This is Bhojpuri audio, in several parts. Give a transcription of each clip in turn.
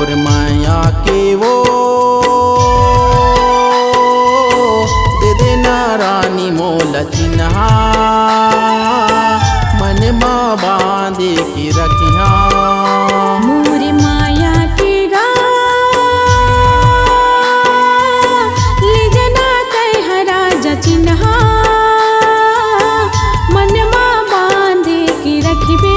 तोर माया के वो दे देना रानी मोल चिन्हा मन माँ बांधे की रखिया मोर माया के गा ले जना कह हरा जचिन्हा मन माँ बांधे की रखिबे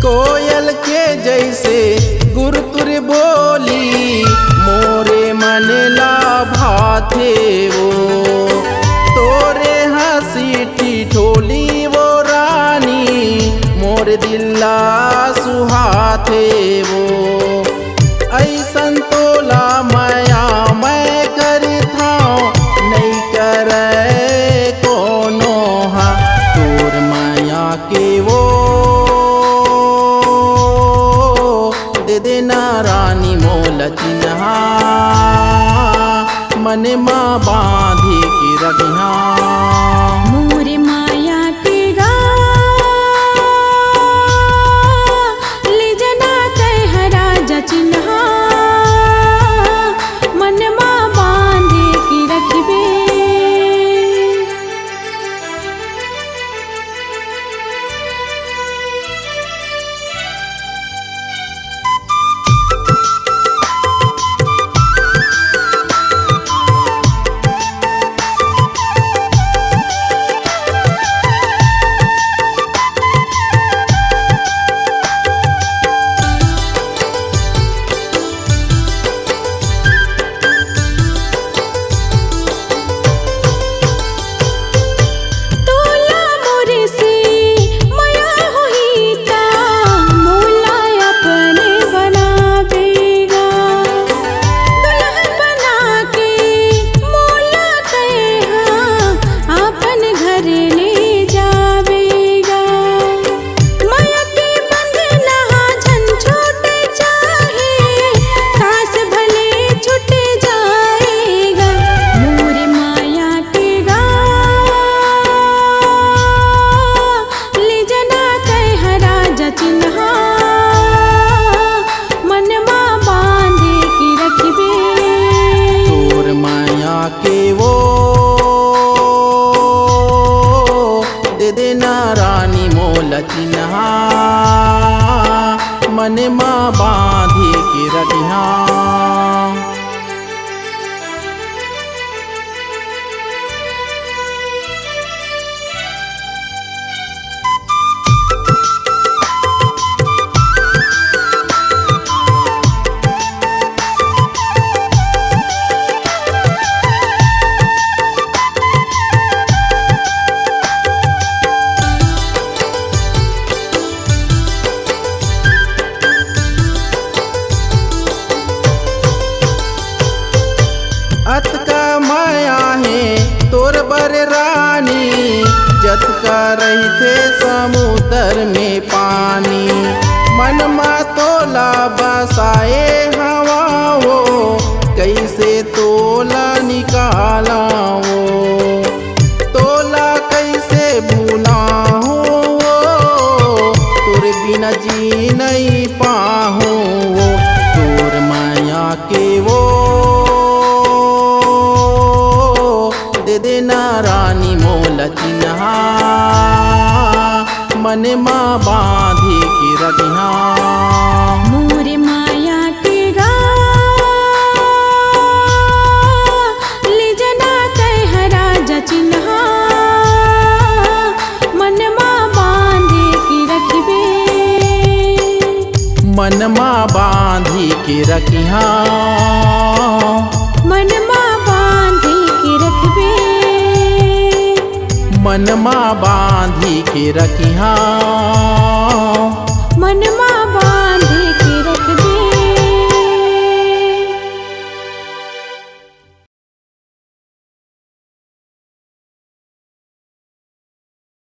कोयल के जैसे गुरुतुर बोली मोरे मन ला भाथे वो तोरे हंसी ठिठोली वो रानी मोर दिल्ला सुहाथे वो ऐसन तोला माया मैं करता नहीं करे कोनो हा तोर माया के वो दे देना रानी मोल चिन्हा मन माँ बांधे की रखिया मोर माया के गा ले जना कह हरा जचिन्हा मन माँ बांधे की रखिबे के वो दे देना रानी मोल चिन्हा मन माँ बांधे के रखिया अत का माया है तोर बर रानी जत का रही थे समुद्र में पानी मन मा तोला बसाए हवा वो कैसे तोला निकाला वो तोला कैसे भूला हो तोर बिना जी नहीं पाहूँ वो तोर माया के वो दे देना रानी मोल चिन्हा मन माँ बांधे की रखिया मोर माया के गा ले जना कह हरा जचिन्हा मन माँ बांधे की रखिबे मन माँ बांधे की रखिया मन माँ बांधे की रखिबे मन माँ बांधी के रखिया।